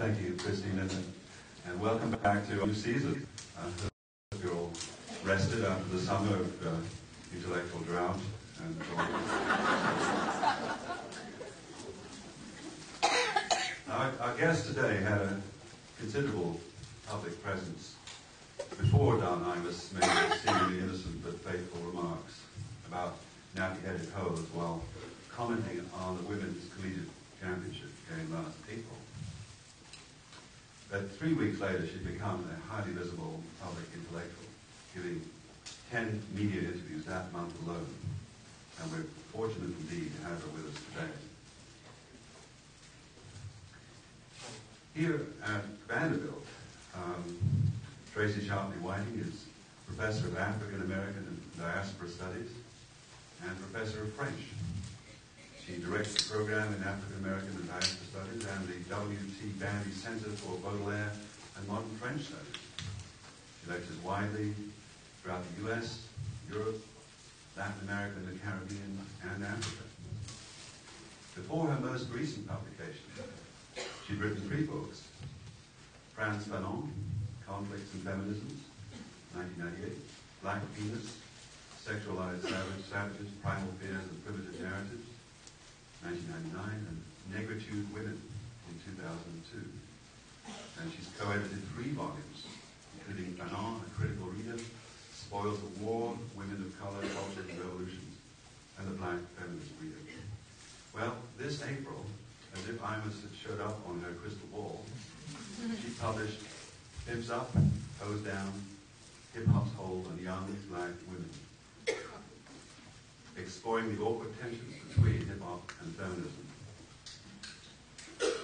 thank you, Christine, and welcome back to a new season. I hope you're all rested after the summer of intellectual drought. And our guest today had a considerable public presence before Don Imus made his seemingly innocent but fateful remarks about nappy-headed hoes while commenting on the Women's Collegiate Championship game last April. But 3 weeks later, she'd become a highly visible public intellectual, giving 10 media interviews that month alone. And we're fortunate indeed to have her with us today. Here at Vanderbilt, Tracy Sharpley Whiting is Professor of African American and Diaspora Studies and Professor of French. She directs the program in African American and Diaspora Studies and the W.T. Bandy Center for Baudelaire and Modern French Studies. She lectures widely throughout the U.S., Europe, Latin America, the Caribbean, and Africa. Before her most recent publication, she'd written 3 books: Frantz Fanon, Conflicts and Feminisms, 1998, Black Venus, Sexualized Savages, Primal Fears and Primitive Narratives, 1999, and Negritude Women in 2002. And she's co-edited 3 volumes, including Fanon, A Critical Reader, Spoils of War, Women of Color, Cultures and Revolutions, and The Black Feminist Reader. Well, this April, as if Imus had showed up on her crystal ball, she published Pimps Up, Hose Down, Hip-Hop's Hold on Young Black Women, exploring the awkward tensions between hip-hop and feminism.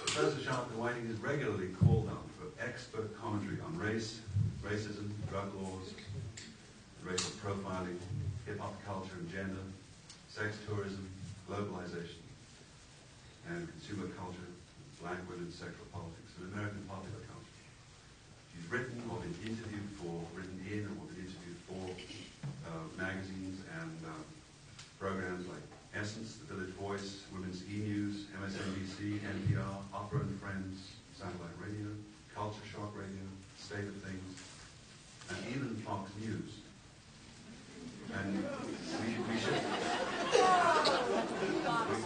Professor Sharpley Whiting is regularly called on for expert commentary on race, racism, drug laws, racial profiling, hip-hop culture and gender, sex tourism, globalization, and consumer culture, black women's sexual politics, and American popular culture. She's written or been interviewed for, written in or been interviewed for magazines and programs like Essence, The Village Voice, Women's E-News, MSNBC, NPR, Opera and Friends, Satellite Radio, Culture Shock Radio, State of Things, and even Fox News. And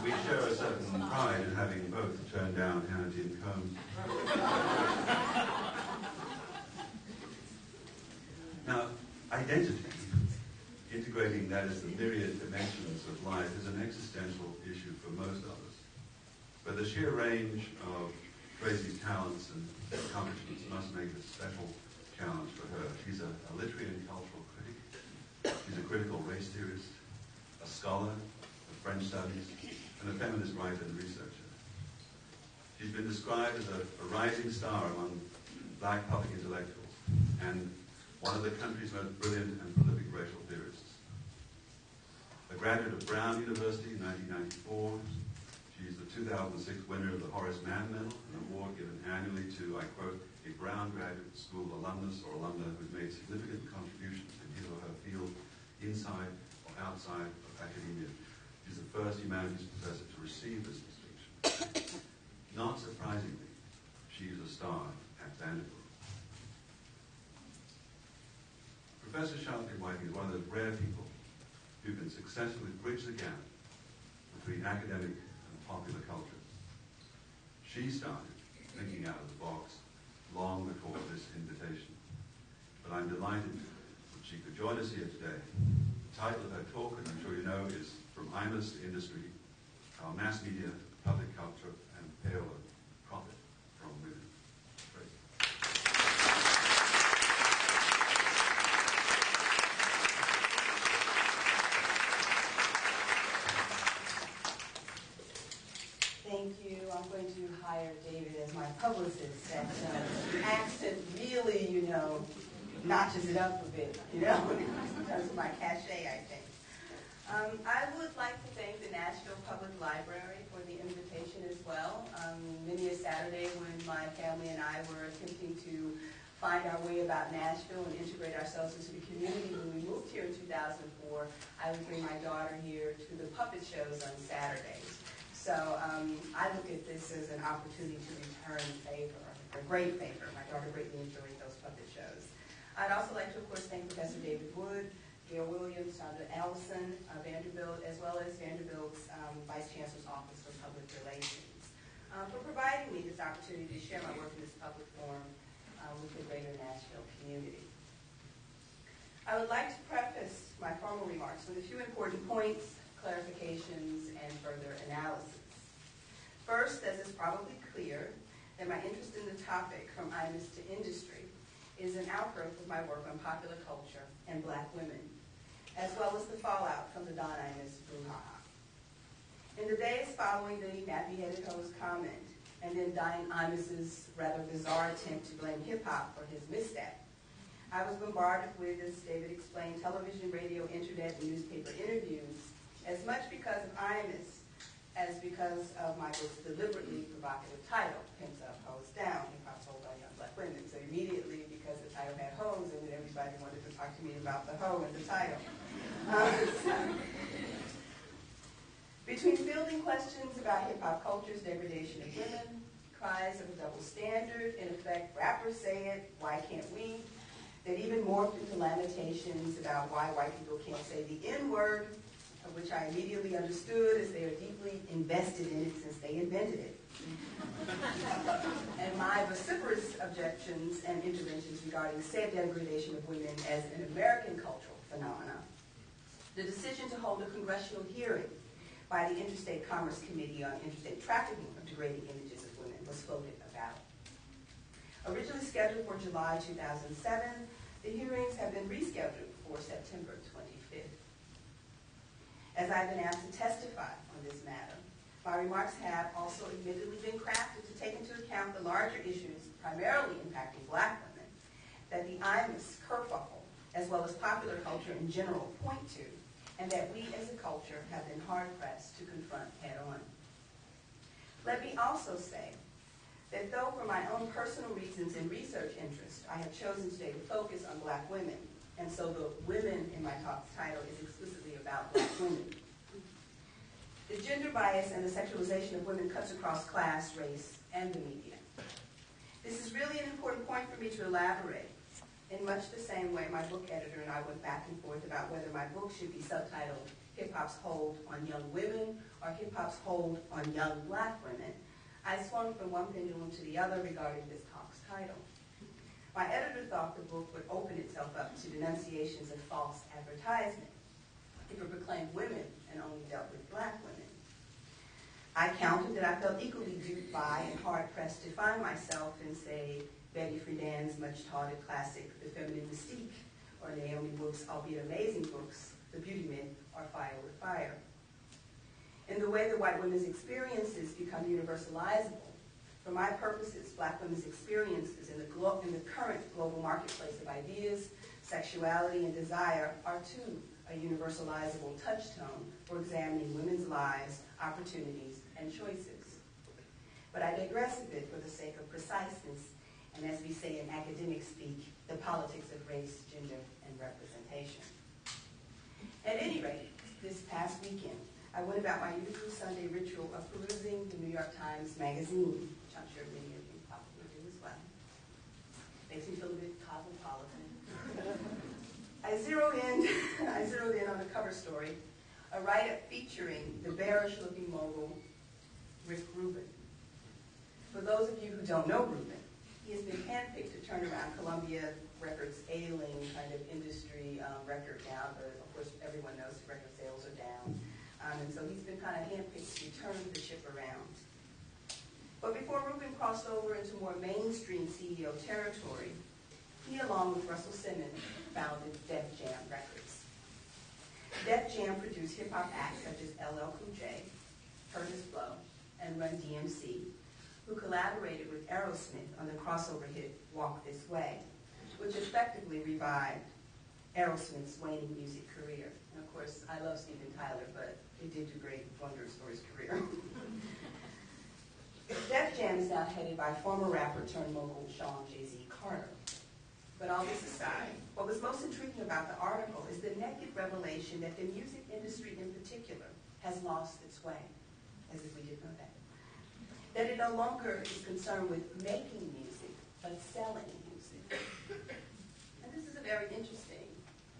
we show a certain pride in having both turned down Hannity and Combs. Now, identity, integrating that as the myriad dimensions of life, is an existential issue for most of us. But the sheer range of Tracy's talents and accomplishments must make it a special challenge for her. She's a literary and cultural critic. She's a critical race theorist, a scholar of French studies, and a feminist writer and researcher. She's been described as a rising star among black public intellectuals and one of the country's most brilliant and prolific racial theorists. A graduate of Brown University in 1994, she's the 2006 winner of the Horace Mann Medal, an award given annually to, I quote, a Brown Graduate School alumnus or alumna who's made significant contributions to his or her field inside or outside of academia. She's the first humanities professor to receive this distinction. Not surprisingly, she is a star at Vanderbilt. Professor Sharpley Whiting is one of those rare people who can successfully bridge the gap between academic and popular culture. She started thinking out of the box long before this invitation. But I'm delighted that she could join us here today. The title of her talk, as I'm sure you know, is From Imus to Industry, How Mass Media, Public Culture, and Payola Profit from Women. Tracy. Thank you. I'm going to hire David as my publicist. That accent really, notches it up a bit, in terms of my cachet, I think. I would like to thank the Nashville Public Library for the invitation as well. Many a Saturday when my family and I were attempting to find our way about Nashville and integrate ourselves into the community. When we moved here in 2004, I would bring my daughter here to the puppet shows on Saturdays. So I look at this as an opportunity to return favor, a great favor. My daughter greatly enjoyed those puppet shows. I'd also like to, of course, thank Professor David Wood, Gail Williams, Sandra Allison, Vanderbilt, as well as Vanderbilt's Vice Chancellor's Office for Public Relations, for providing me this opportunity to share my work in this public forum with the greater Nashville community. I would like to preface my formal remarks with a few important points, clarifications, and further analysis. First, as is probably clear, that my interest in the topic from Imus to industry is an outgrowth of my work on popular culture and Black women, as well as the fallout from the Don Imus brouhaha. In the days following the nappy-headed ho's comment, and then Don Imus's rather bizarre attempt to blame hip-hop for his misstep, I was bombarded with, as David explained, television, radio, internet, and newspaper interviews, as much because of Imus as because of my book's deliberately provocative title, Pimps Up, Hoes Down, Hip-Hop's Hold on Young Black Women. So immediately, because the title had hoes in it, everybody wanted to talk to me about the hoe in the title. Between fielding questions about hip-hop culture's degradation of women, cries of a double standard, in effect, rappers say it, why can't we? That even morphed into lamentations about why white people can't say the N-word, of which I immediately understood as they are deeply invested in it since they invented it. And my vociferous objections and interventions regarding said degradation of women as an American cultural phenomenon. The decision to hold a congressional hearing by the Interstate Commerce Committee on interstate trafficking of degrading images of women was floated about. Originally scheduled for July 2007, the hearings have been rescheduled for September 25th. As I've been asked to testify on this matter, my remarks have also admittedly been crafted to take into account the larger issues primarily impacting Black women that the Imus kerfuffle, as well as popular culture in general, point to, and that we as a culture have been hard-pressed to confront head-on. Let me also say that though for my own personal reasons and research interest, I have chosen today to focus on Black women, and so the women in my talk's title is explicitly about Black women. The gender bias and the sexualization of women cuts across class, race, and the media. This is really an important point for me to elaborate. In much the same way, my book editor and I went back and forth about whether my book should be subtitled Hip-Hop's Hold on Young Women or Hip-Hop's Hold on Young Black Women. I swung from one pendulum to the other regarding this talk's title. My editor thought the book would open itself up to denunciations of false advertisement if it proclaimed women and only dealt with Black women. I countered that I felt equally duped by and hard-pressed to find myself in, say, Betty Friedan's much-touted classic, The Feminine Mystique, or Naomi Wolf's albeit amazing books, The Beauty Myth, or Fire with Fire. In the way that white women's experiences become universalizable, for my purposes, Black women's experiences in the current global marketplace of ideas, sexuality, and desire are too a universalizable touchstone for examining women's lives, opportunities, and choices. But I digress a bit for the sake of preciseness, and as we say in academic speak, the politics of race, gender, and representation. At any rate, this past weekend, I went about my usual Sunday ritual of perusing the New York Times Magazine, which I'm sure many of you probably do as well. Makes me feel a bit cosmopolitan. I zeroed in on a cover story, a write-up featuring the bearish-looking mogul, Rick Rubin. For those of you who don't know Rubin, he has been handpicked to turn around Columbia Records' ailing kind of industry record now, but of course everyone knows record sales are down. And so he's been kind of handpicked to turn the ship around. But before Rubin crossed over into more mainstream CEO territory, he, along with Russell Simmons, founded Def Jam Records. Def Jam produced hip-hop acts such as LL Cool J, Curtis Blow, and Run DMC, who collaborated with Aerosmith on the crossover hit Walk This Way, which effectively revived Aerosmith's waning music career. And of course, I love Steven Tyler, but it did do great wonders for his career. Def Jam is now headed by former rapper turned mogul Sean Jay-Z Carter. But all this aside, what was most intriguing about the article is the naked revelation that the music industry in particular has lost its way, as if we didn't know that. that it no longer is concerned with making music, but selling music. And this is a very interesting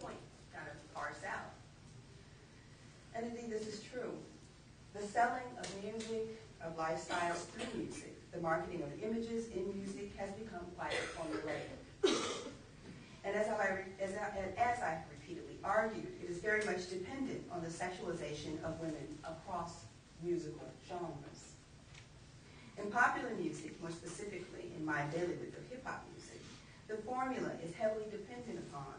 point, kind of parse out. And indeed, this is true. The selling of music, of lifestyles through music, the marketing of images in music has become quite formulaic. And as I repeatedly argued, it is very much dependent on the sexualization of women across musical genres. In popular music, more specifically in my bailiwick of hip-hop music, the formula is heavily dependent upon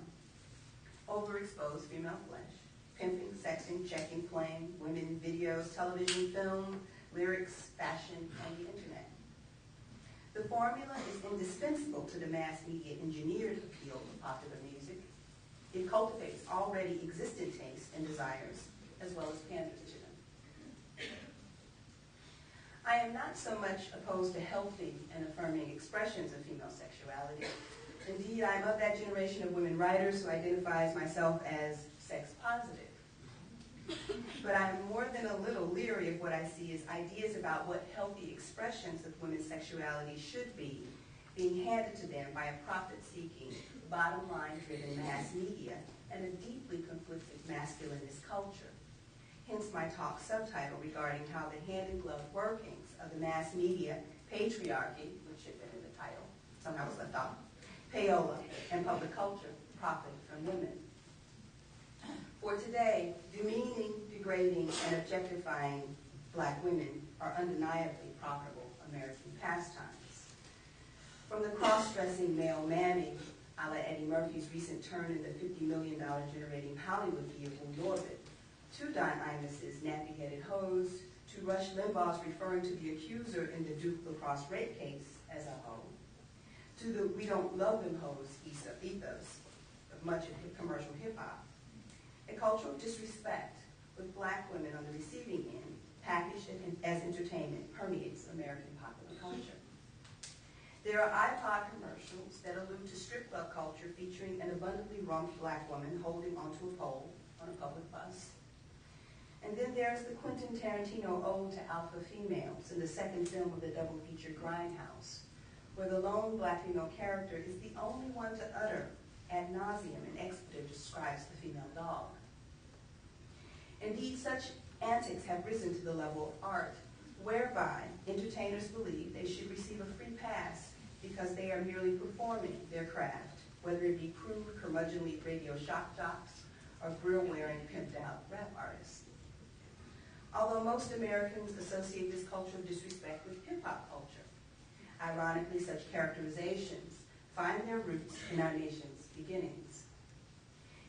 overexposed female flesh, pimping, sexing, checking, playing, women, videos, television, film, lyrics, fashion, and the internet. The formula is indispensable to the mass media engineered appeal of popular music. It cultivates already existent tastes and desires, as well as panders to them. I am not so much opposed to healthy and affirming expressions of female sexuality. Indeed, I am of that generation of women writers who identifies myself as sex positive. But I am more than a little leery of what I see as ideas about what healthy expressions of women's sexuality should be being handed to them by a profit-seeking, bottom-line-driven mass media and a deeply conflicted masculinist culture. Hence my talk subtitle regarding how the hand-in-glove workings of the mass media patriarchy, which should have been in the title, somehow was left off, payola, and public culture profit from women. For today, demeaning, degrading, and objectifying black women are undeniably profitable American pastimes. From the cross-dressing male manning, a la Eddie Murphy's recent turn in the $50 million generating Hollywood vehicle Norbit, to Don Imus's nappy-headed hose, to Rush Limbaugh's referring to the accuser in the Duke lacrosse rape case as a hoe, to the we don't love them hoes ethos of much of commercial hip-hop. A cultural disrespect with black women on the receiving end, packaged as entertainment, permeates American popular culture. There are iPod commercials that allude to strip club culture featuring an abundantly rumped black woman holding onto a pole on a public bus. And then there's the Quentin Tarantino ode to alpha females in the second film of the double feature Grindhouse, where the lone black female character is the only one to utter ad nauseum an expletive describes the female dog. Indeed, such antics have risen to the level of art, whereby entertainers believe they should receive a free pass because they are merely performing their craft, whether it be crude, curmudgeonly radio shock jocks or grill-wearing, pimped-out rap artists. Although most Americans associate this culture of disrespect with hip-hop culture, ironically, such characterizations find their roots in our nation's beginnings.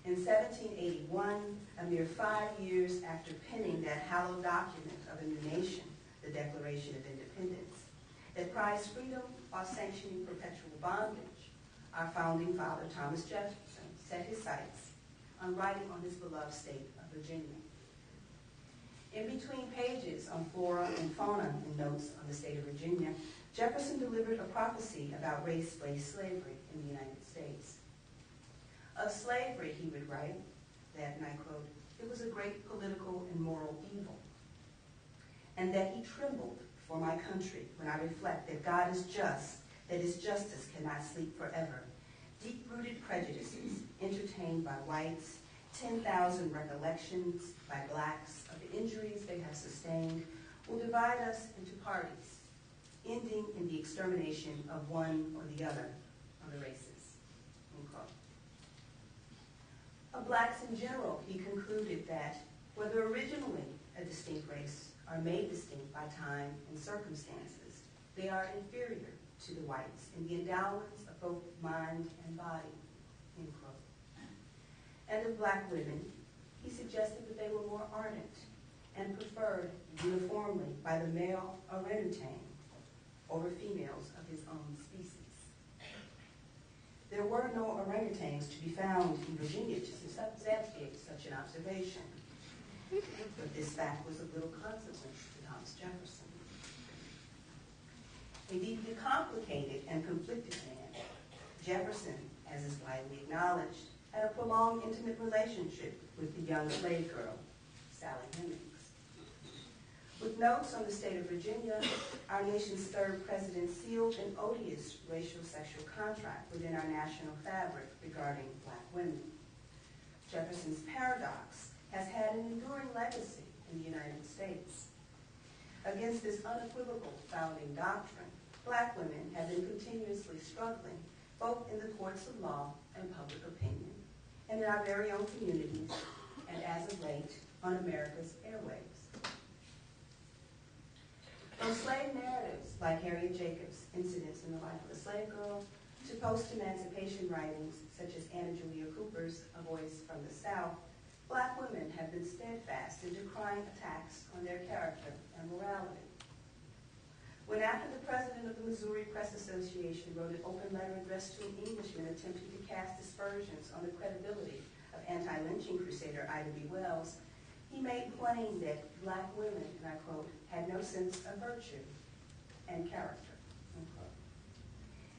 In 1781, a mere 5 years after penning that hallowed document of a new nation, the Declaration of Independence, that prized freedom while sanctioning perpetual bondage, our founding father, Thomas Jefferson, set his sights on writing on his beloved state of Virginia. In between pages on flora and fauna and notes on the state of Virginia, Jefferson delivered a prophecy about race-based slavery in the United States. Of slavery, he would write that, and I quote, "It was a great political and moral evil, and that he trembled for my country when I reflect that God is just, that his justice cannot sleep forever. Deep-rooted prejudices entertained by whites, 10,000 recollections by blacks of the injuries they have sustained will divide us into parties, ending in the extermination of one or the other of the races." Unquote. Of blacks in general, he concluded that whether originally a distinct race are made distinct by time and circumstances, they are inferior to the whites in the endowments of both mind and body. End quote. And of black women, he suggested that they were more ardent and preferred uniformly by the male orangutan over females of his own species. There were no orangutans to be found in Virginia to substantiate such an observation, but this fact was of little consequence to Thomas Jefferson. A deeply complicated and conflicted man, Jefferson, as is widely acknowledged, had a prolonged intimate relationship with the young slave girl, Sally Hemings. With notes on the state of Virginia, our nation's third president sealed an odious racial sexual contract within our national fabric regarding black women. Jefferson's paradox has had an enduring legacy in the United States. Against this unequivocal founding doctrine, black women have been continuously struggling, both in the courts of law and public opinion, and in our very own communities, and as of late, on America's airwaves. From slave narratives like Harriet Jacobs' Incidents in the Life of a Slave Girl, to post-emancipation writings such as Anna Julia Cooper's A Voice from the South, black women have been steadfast in decrying attacks on their character and morality. When after the president of the Missouri Press Association wrote an open letter addressed to an Englishman attempting to cast aspersions on the credibility of anti-lynching crusader Ida B. Wells, he made plain that black women, and I quote, had no sense of virtue and character, unquote.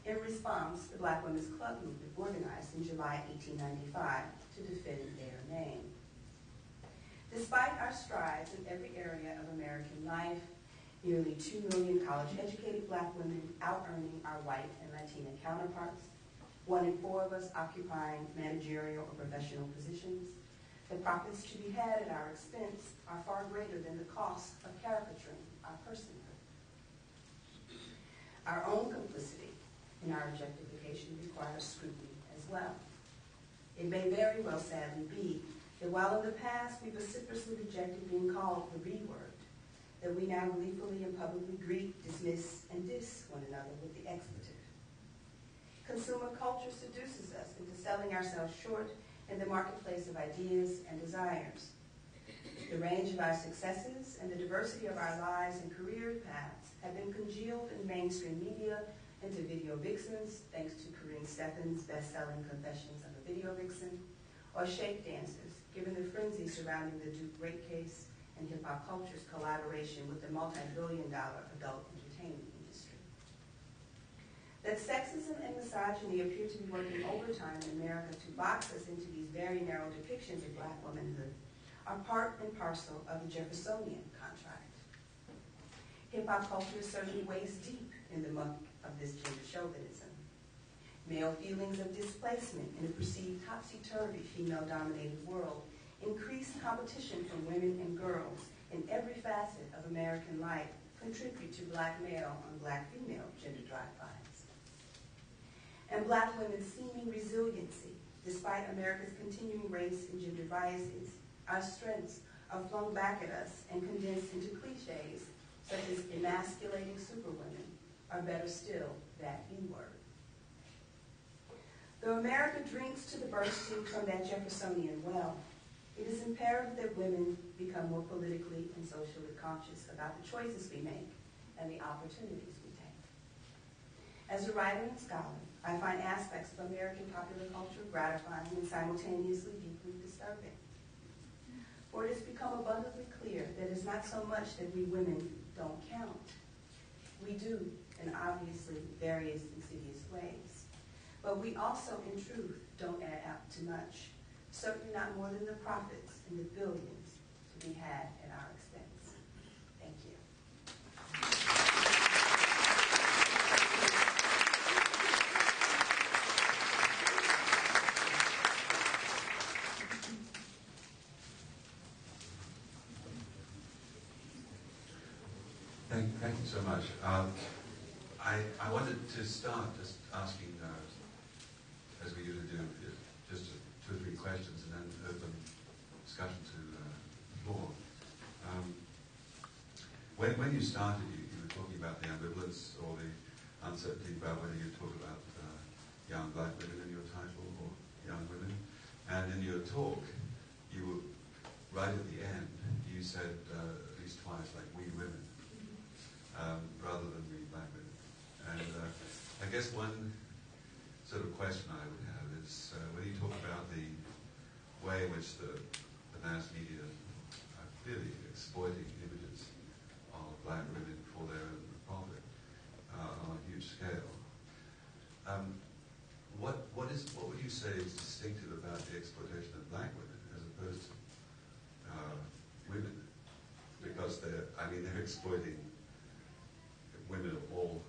In response, the Black Women's Club movement organized in July 1895 to defend their name. Despite our strides in every area of American life, nearly 2 million college-educated black women out-earning our white and Latina counterparts, 1 in 4 of us occupying managerial or professional positions, the profits to be had at our expense are far greater than the cost of caricaturing our personhood. Our own complicity in our objectification requires scrutiny as well. It may very well sadly be that while in the past we vociferously rejected being called the B word, that we now gleefully and publicly greet, dismiss, and diss one another with the expletive. Consumer culture seduces us into selling ourselves short in the marketplace of ideas and desires. The range of our successes and the diversity of our lives and career paths have been congealed in mainstream media into video vixens, thanks to Corinne Steffens' best-selling Confessions of a Video Vixen, or shake dancers, given the frenzy surrounding the Duke rape case and hip-hop culture's collaboration with the multi-billion-dollar adult entertainment industry. That sexism and misogyny appear to be working overtime in America to box us into these very narrow depictions of black womanhood are part and parcel of the Jeffersonian contract. Hip-hop culture is certainly waist deep in the muck of this gender chauvinism. Male feelings of displacement in a perceived topsy-turvy female-dominated world, increased competition from women and girls in every facet of American life contribute to black male on black female gender drive-bys. And black women's seeming resiliency, despite America's continuing race and gender biases, our strengths are flung back at us and condensed into cliches such as emasculating superwomen, or better still, that E-word. Though America drinks to the bursting from that Jeffersonian well, it is imperative that women become more politically and socially conscious about the choices we make and the opportunities we take. As a writer and scholar, I find aspects of American popular culture gratifying and simultaneously deeply disturbing. For it has become abundantly clear that it's not so much that we women don't count. We do, in obviously various insidious ways. But we also, in truth, don't add up to much. Certainly not more than the profits in the billions to be had at our expense. Thank you. Thank you so much. I wanted to start just asking, as we usually do, just 2 or 3 questions and then open discussion to the floor. When you started, you were talking about the ambivalence or the uncertainty about whether you talk about young black women in your title or young women. And in your talk, you were, right at the end, you said at least twice, like, we women, rather than we black women. And I guess one sort of question I would have is when you talk about the way in which the mass media are clearly exploiting images of black women for their own profit on a huge scale, what would you say is distinctive about the exploitation of black women as opposed to women? Because because they're exploiting women of all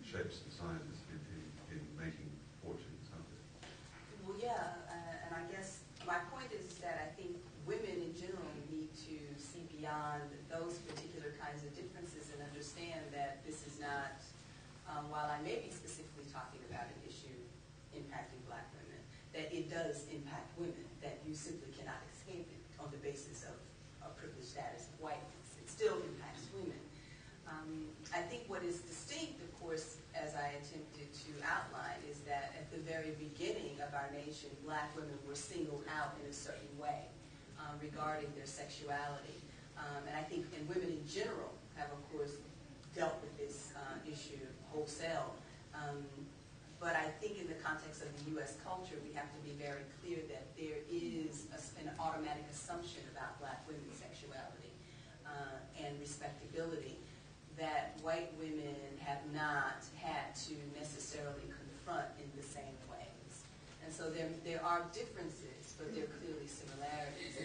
shapes and sizes in making fortunes, aren't they? Well, yeah, and I guess my point is that I think women in general need to see beyond those particular kinds of differences and understand that this is not, while I may be specifically talking about an issue impacting black women, that it does impact women, that you simply cannot escape it on the basis of a privileged status of whiteness. It still impacts women. I think what is distinct, of course, as I attempted to outline, is that at the very beginning of our nation, black women were singled out in a certain way regarding their sexuality. And I think, and women in general have, of course, dealt with this issue wholesale. But I think in the context of the U.S. culture, we have to be very clear that there is an automatic assumption about black women's sexuality and respectability that white women have not had to necessarily confront in the same ways. And so there are differences, but there are clearly similarities.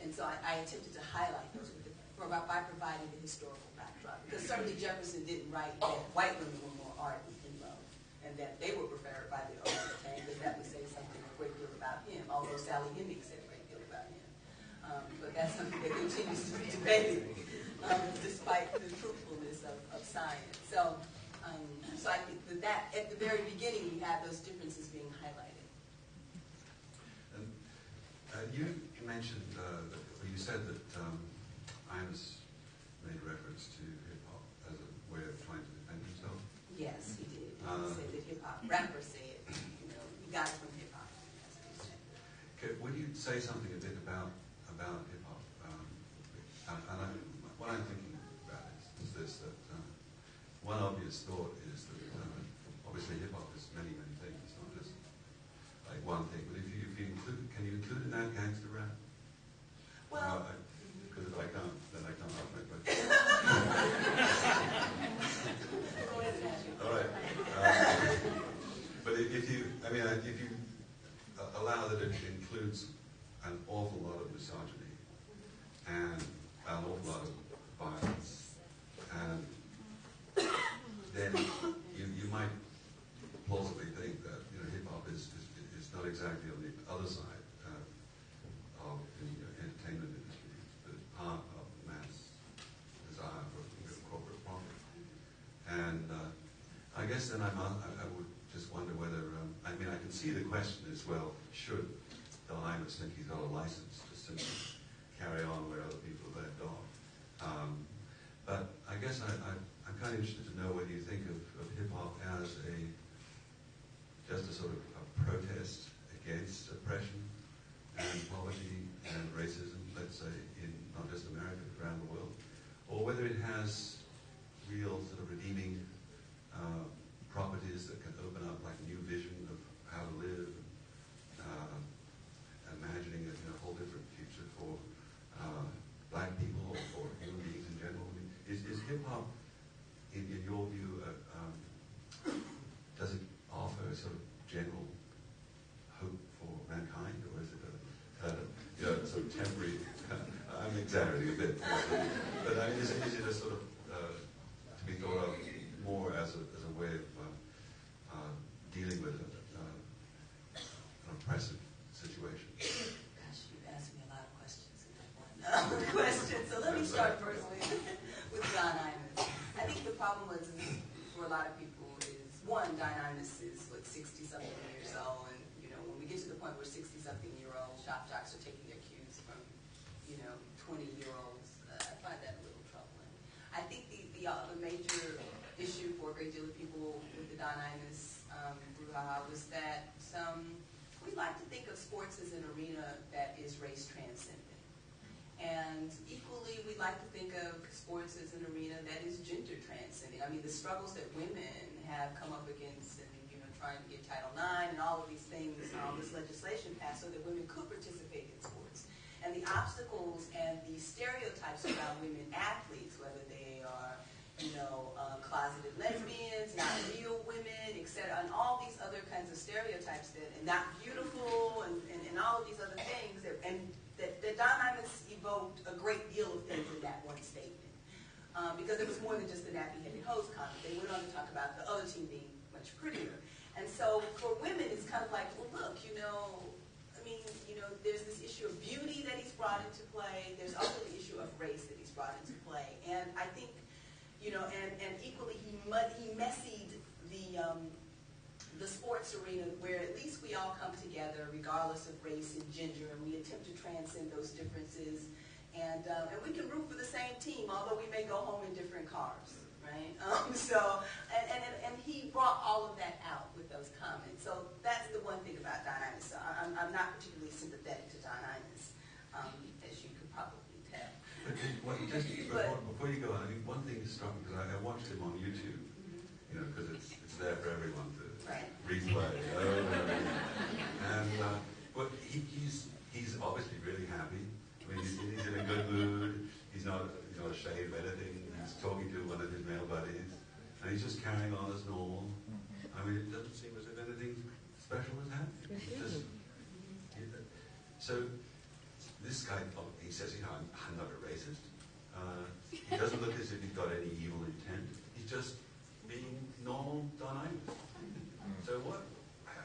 And so I attempted to highlight those by providing the historical backdrop. Because certainly Jefferson didn't write that white women were more ardent in love and that they were preferred by the orangutan, because that would say something a great deal about him, although Sally Hemings said a great deal about him. But that's something that continues to be debated, despite the truthfulness of science. So I think that at the very beginning we have those differences being highlighted. And you mentioned, you said that Imus made reference to hip-hop as a way of trying to defend himself. Yes, he did. He said that hip-hop, rappers said, he got it from hip-hop, that's what he said. Okay, would you say something a bit about hip-hop? What I'm thinking about is this, that one obvious thought is that obviously hip-hop is many, many things. It's not just like one thing. But if you include, can you include in that gangster rap? Well, because if I can't, then I can't ask my question. Go ahead and ask your All right. But if you allow that it includes an awful lot of misogyny and an awful lot of violence, and then you might plausibly think that hip hop is not exactly on the other side of the entertainment industry, but it's part of mass desire for corporate profit. And I guess then I would just wonder whether I can see the question as well. Should Don Imus think he's got a license to simply carry on where other people have left off? But I guess I'm kind of interested to know whether you think of hip hop as just a sort of a protest against oppression and poverty and racism, let's say, in not just America, but around the world, or whether it has real sort of redeeming properties that can open up like a new vision of how to live, imagining a whole different future for black people or for human beings in general. Is hip hop, in your view, does it offer a sort of general hope for mankind, or is it a sort of temporary? I'm exaggerating a bit, but is it a sort of to be thought of more as a way of dealing with an oppressive situation? Gosh, you asked me a lot of questions in that one question. So let me start first with Don Imus. I think the problem was for a lot of people is, one, Don Imus is 60-something years old, and when we get to the point where 60-something-year-old shop jocks are taking their cues from 20-year-olds, I find that a little troubling. I think the major issue for a great deal of people with the Don Imus brouhaha was that we like to think of sports as an arena that is race transcendent. And equally, we like to think of sports as an arena that is gender transcendent. The struggles that women have come up against, and trying to get Title IX and all of these things, all this legislation passed so that women could participate in sports. And the obstacles and the stereotypes around women athletes, whether they are, closeted lesbians, not real women, etc., and all these other kinds of stereotypes and not beautiful, and all of these other things that Don Imus evoked a great deal of things in that one statement. Because it was more than just the nappy-headed hose comment. They went on to talk about the other team being much prettier. And so for women, it's kind of like, well, look, there's this issue of beauty that he's brought into play. There's also the issue of race that he's brought into play. And I think, and equally he messied the sports arena where at least we all come together regardless of race and gender, and we attempt to transcend those differences. And we can root for the same team, although we may go home in different cars, right? And he brought all of that out with those comments. So that's the one thing about Don Imus. So I'm not particularly sympathetic to Don Imus, as you could probably tell. Before you go on, I think one thing struck me, because I watched him on YouTube, because it's there for everyone to replay over and over. And but he's obviously really happy. I mean, he's in a good mood. He's not ashamed of anything. He's talking to one of his male buddies, and he's just carrying on as normal. I mean, it doesn't seem as if anything special was happening. So this guy, he says, I'm not a racist. He doesn't look as if he's got any evil intent. He's just being normal Don Imus. So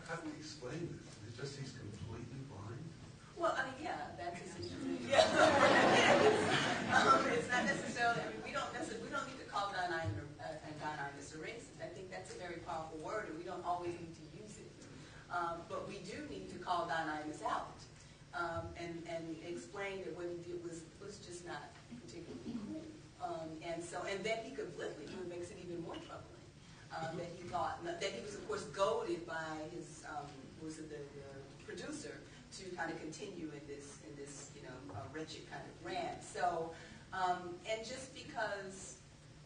how do we explain this? It's just he's completely blind? Well, I mean, yeah, that's his situation. Yeah. It's not necessarily, we don't need to call Don Imus a racist. I think that's a very powerful word, and we don't always need to use it. But we do need to call Don Imus out and explain that what he did was just not particularly cool. And then he completely, it makes it even more troubling. That he thought, that he was, of course, goaded by his, the producer to kind of continue in this wretched kind of rant. So, and just because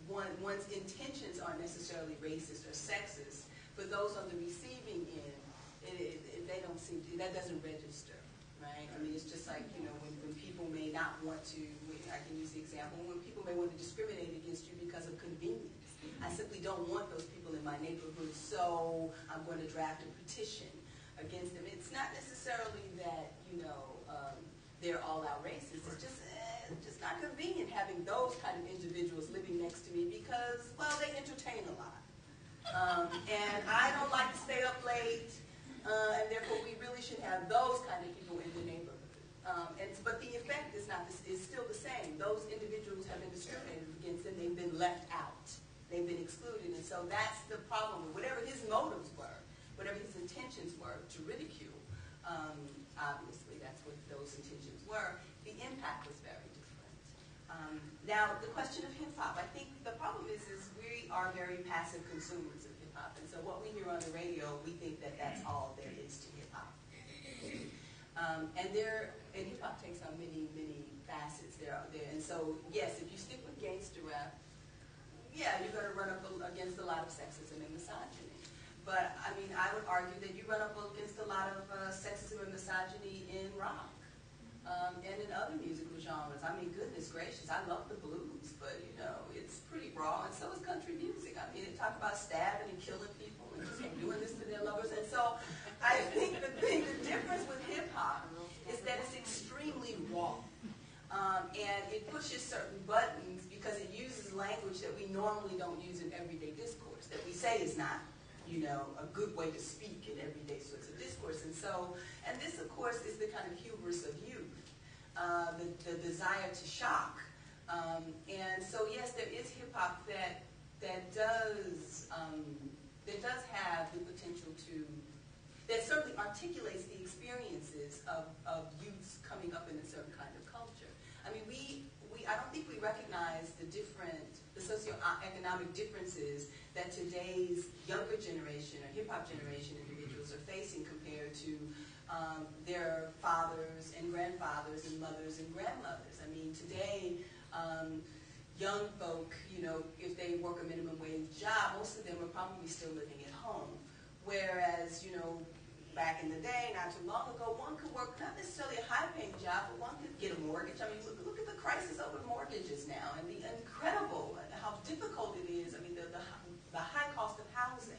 one's intentions aren't necessarily racist or sexist, for those on the receiving end, they don't seem to, that doesn't register, right? I mean, it's just like, when people may not want to, I can use the example, when people may want to discriminate against you because of convenience. I simply don't want those people in my neighborhood, so I'm going to draft a petition against them. It's not necessarily that, they're all out racist. It's just not convenient having those kind of individuals living next to me because, well, they entertain a lot. And I don't like to stay up late, and therefore we really should have those kind of people in the neighborhood. But the effect is still the same. Those individuals have been discriminated against and they've been left out. They've been excluded. And so that's the problem. Whatever his motives were, whatever his intentions were to ridicule, obviously that's what those intentions were, the impact was very different. Now, the question of hip-hop, I think the problem is we are very passive consumers of hip-hop. And so what we hear on the radio, we think that that's all there is to hip-hop. And hip-hop takes on many, many facets. And so, yes, if you stick with gangster rap, yeah, you're going to run up against a lot of sexism and misogyny. But, I mean, I would argue that you run up against a lot of sexism and misogyny in rock and in other musical genres. I mean, goodness gracious, I love the blues, but, it's pretty raw, and so is country music. I mean, they talk about stabbing and killing people and just doing this to their lovers. And so I think the difference with hip-hop is that it's extremely raw. And it pushes certain buttons because it uses language that we normally don't use in everyday discourse, that we say is not, a good way to speak in everyday sorts of discourse. And this, of course, is the kind of hubris of youth, the desire to shock. And so, yes, there is hip-hop that does have the potential that certainly articulates the experiences of youths coming up in a certain kind of culture. I mean, I don't think we recognize the socioeconomic differences that today's younger generation or hip-hop generation individuals are facing compared to their fathers and grandfathers and mothers and grandmothers. I mean, today, young folk, if they work a minimum wage job, most of them are probably still living at home. Whereas, back in the day, not too long ago, one could work not necessarily a high-paying job, but one could get a mortgage. I mean, look at the crisis over mortgages now and the incredible, how difficult it is. I mean, the high cost of housing.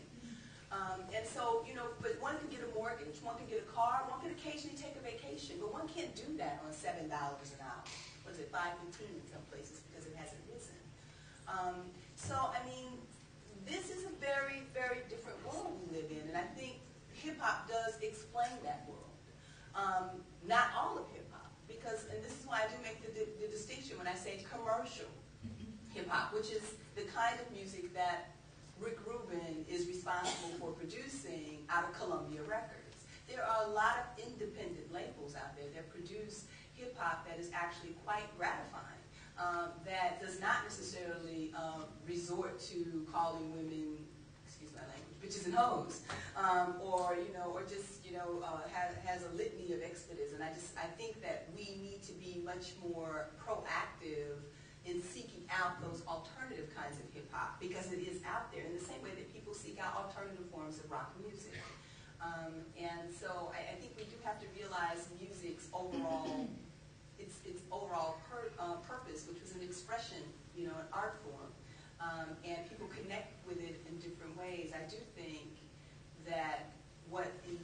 And so, but one can get a mortgage, one can get a car, one can occasionally take a vacation, but one can't do that on $7 an hour. What's at 5:15 in some places because it hasn't risen. So, I mean, this is a very, very different world we live in, and I think hip-hop does explain that world. Not all of hip-hop, because, and this is why I do make the distinction when I say commercial hip-hop, which is the kind of music that Rick Rubin is responsible for producing out of Columbia Records. There are a lot of independent labels out there that produce hip-hop that is actually quite gratifying, that does not necessarily resort to calling women, excuse my language, bitches and hoes, or, you know, or just, you know, has a litany of expletives. And I think that we need to be much more proactive in seeking out those alternative kinds of hip-hop, because it is out there in the same way that people seek out alternative forms of rock music. And so I think we do have to realize music's overall, its overall purpose, which was an expression, you know, an art form, and people connect with it in different ways. I do think that what the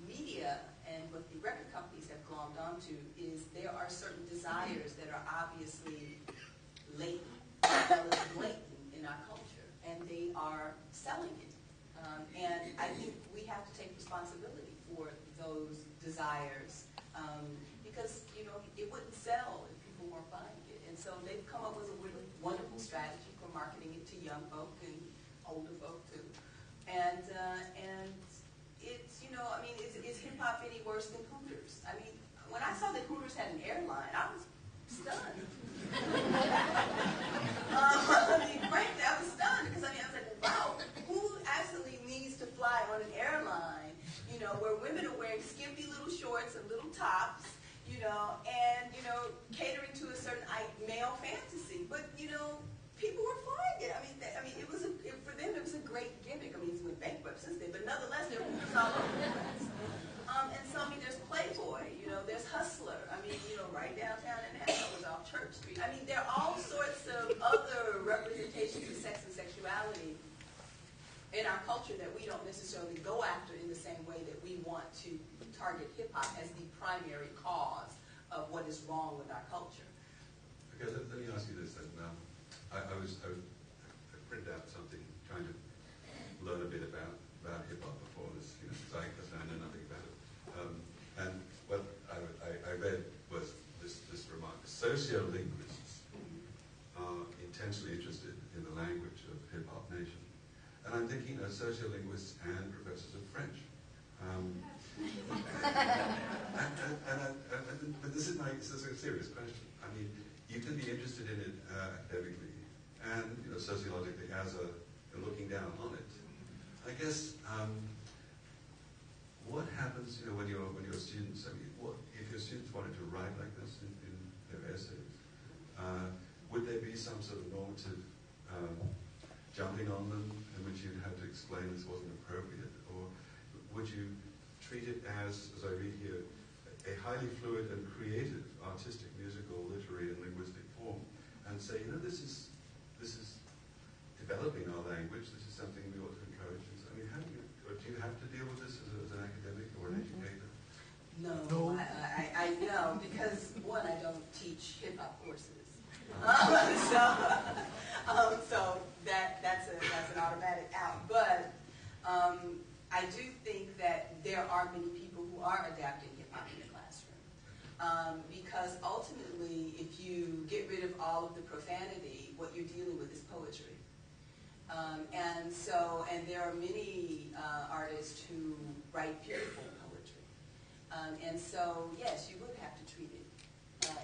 media and what the record companies have glommed onto is there are certain desires that are obviously latent as well as blatant in our culture, and they are selling it. And I think we have to take responsibility for those desires, because, you know, it wouldn't sell if people weren't buying it. And so they've come up with a really wonderful strategy for marketing it to young folk and older folk too. And it's, you know, I mean, is hip hop any worse than Hooters? I mean, when I saw that Hooters had an airline, I was stunned. I mean, frankly, I was stunned because I was like, wow, who actually needs to fly on an airline, you know, where women are wearing skimpy little shorts and little tops, you know, and, you know, catering to a certain male fantasy. But, you know, people were flying it. I mean, it was for them, it was a great gimmick. I mean, it's went bankrupt since then, but nonetheless, there were Hooters all over the place. And so, I mean, there's Playboy, you know, there's Hustler. I mean, you know, right downtown in Nashville was off Church Street. I mean, there are all sorts of other representations of sex and sexuality in our culture that we don't necessarily go after in the same way that we want to target hip-hop as the primary cause of what is wrong with our culture. Okay, let me ask you this then. I printed out something trying to learn a bit about hip-hop before this, you know, because I know nothing about it. And what I read was this remark: sociolinguists are intensely interested in the language of hip-hop nation. And I'm thinking of sociolinguists and professors of French. But this is a serious question. I mean, you can be interested in it academically and, you know, sociologically as looking down on it. I guess what happens, you know, when you're students? I mean, if your students wanted to write like this in their essays? Would there be some sort of normative jumping on them in which you'd have to explain this wasn't appropriate, or would you treat it as I read here, a highly fluid and creative, artistic, musical, literary, and linguistic form, and say, you know, this is developing our language. This is something we ought to encourage. I mean, do you have to deal with this as an academic or an educator? No. I know, because one, I don't teach hip hop courses, so that's an automatic out. But I do think that there are many people who are adapting hip hop in the classroom, because ultimately, if you get rid of all of the profanity, what you're dealing with is poetry. And there are many artists who write beautiful poetry. And so, yes, you would have to treat it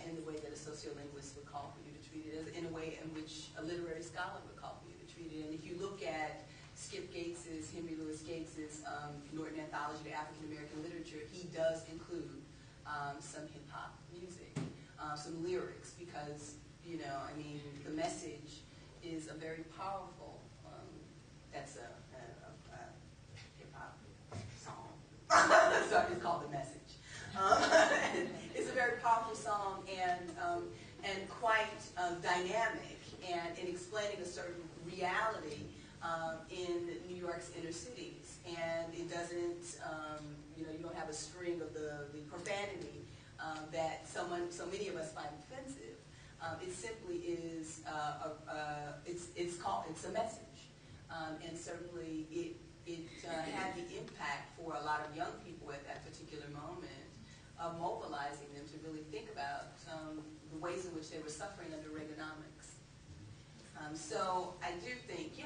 in the way that a sociolinguist would call for you to treat it, in a way in which a literary scholar would call for you to treat it. And if you look at Skip Gates's, Henry Louis Gates's Norton Anthology to African American Literature, he does include some hip-hop music, some lyrics, because, you know, I mean, the message is a very powerful, that's a hip-hop song. So it's called The Message. It's a very powerful song and quite dynamic and in explaining a certain reality in New York's inner cities. And it doesn't, you know, you don't have a string of the profanity that so many of us find offensive. It simply is it's a message, and certainly it had the impact for a lot of young people at that particular moment of mobilizing them to really think about the ways in which they were suffering under Reaganomics. So I do think,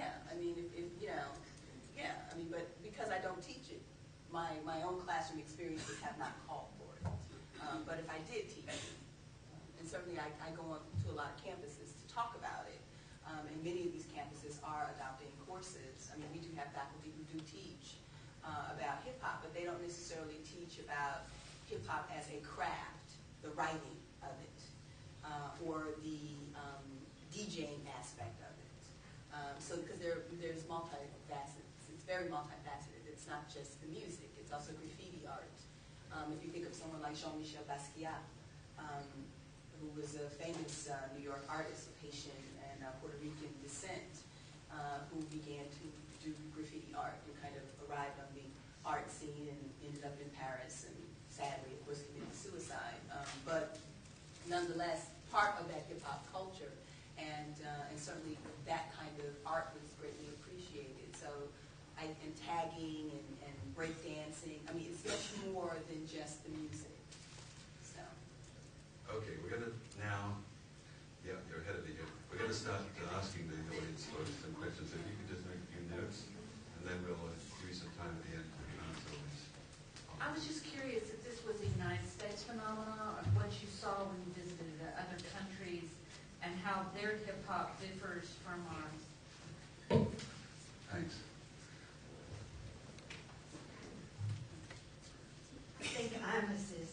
but because I don't teach it, my own classroom experiences have not called for it. But if I did teach it, and certainly I go on to a lot of campuses to talk about it, and many of these campuses are adopting courses. I mean, we do have faculty who do teach about hip-hop, but they don't necessarily teach about hip-hop as a craft, the writing of it, or the DJing aspect of it. So because there's multifaceted. It's very multifaceted. It's not just the music. It's also graffiti art. If you think of someone like Jean-Michel Basquiat, who was a famous New York artist of Haitian and Puerto Rican descent, who began to do graffiti art and kind of arrived on the art scene and ended up in Paris and sadly, of course, committed suicide. But nonetheless, part of that hip-hop culture, and certainly that kind of art was greatly appreciated. So, and tagging and breakdancing, I mean, it's much more than just the music. So. Okay, we're going to now, yeah, you're ahead of me here. We're going to start asking the audience folks some questions. If you could just make a few notes, and then we'll give you some time at the end to answer all these. I was just curious if this was a United States phenomenon, or what you saw when you visited other countries, and how their hip-hop differs from ours. Thanks. I think Imus is,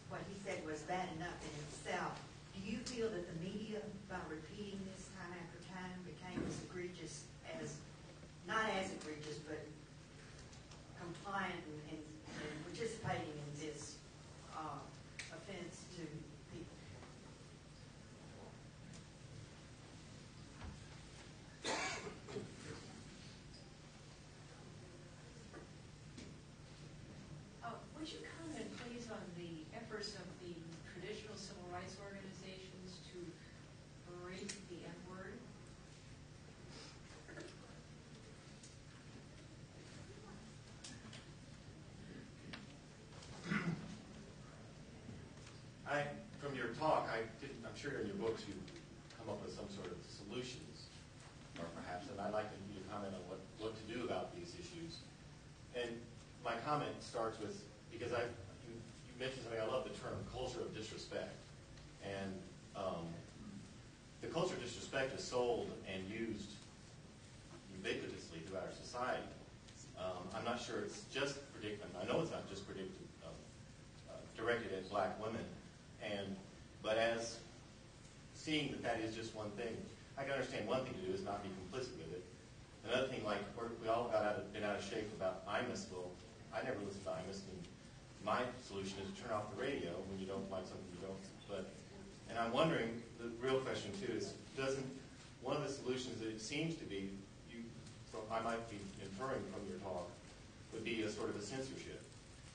what he said was bad enough in itself. Do you feel that the media, by repeating this time after time, became as egregious as, not as egregious, but compliant and participating in this offense to people? Would you comment, please, on the efforts of the traditional civil rights organizations to break the N-word? From your talk, I'm sure in your books you come up with some sort of solutions, or perhaps, and I'd like you to comment on what to do about these issues. And my comment starts with, because you mentioned something, I love the term culture of disrespect. And the culture of disrespect is sold and used ubiquitously throughout our society. I'm not sure it's just I know it's not just directed at black women, but as seeing that is just one thing, I can understand one thing to do is not be complicit with it. Another thing, like we all been out of shape about Imus. Well, I never listened to Imus, and my solution is to turn off the radio when you don't like something you don't. And I'm wondering, the real question too is, doesn't one of the solutions that it seems to be, I might be inferring from your talk, would be a sort of a censorship.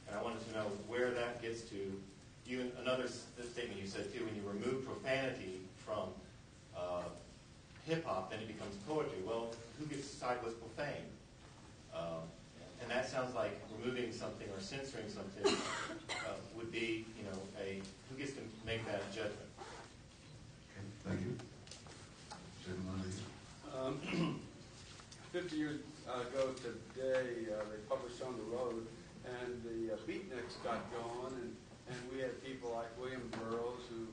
And I wanted to know where that gets to. Another statement you said too, when you remove profanity from hip-hop, then it becomes poetry. Well, who gets to decide what's profane? And that sounds like removing something or censoring something would be, who gets to make that judgment? Okay, thank you. 50 years ago today, they published On the Road, and the beatniks got going, and we had people like William Burroughs who,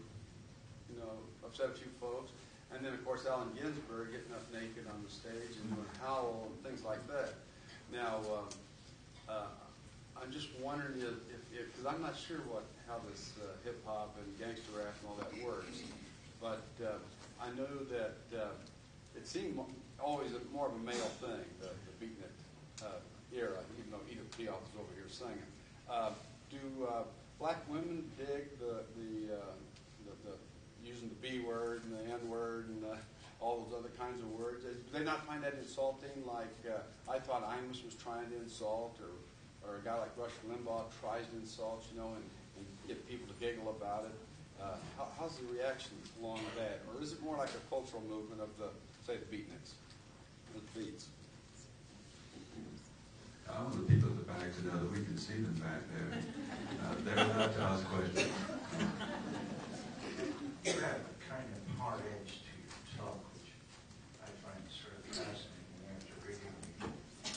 upset a few folks, and then of course Allen Ginsberg getting up naked on the stage and doing Howl and things like that. Now, I'm just wondering if because I'm not sure how this hip hop and gangster rap and all that works, but I know that it seemed always more of a male thing, the beatnik era, even though Edith Piaf was over here singing. Do black women dig the using the B word and the N word and all those other kinds of words? Do they not find that insulting? Like I thought Imus was trying to insult, or a guy like Rush Limbaugh tries to insult, and get people to giggle about it. How's the reaction along that? Or is it more like a cultural movement of the, say, the beatniks, the beats? I want the people at the back to know that we can see them back there. They're allowed to ask questions. You have a kind of hard edge to your talk, which I find sort of fascinating after reading the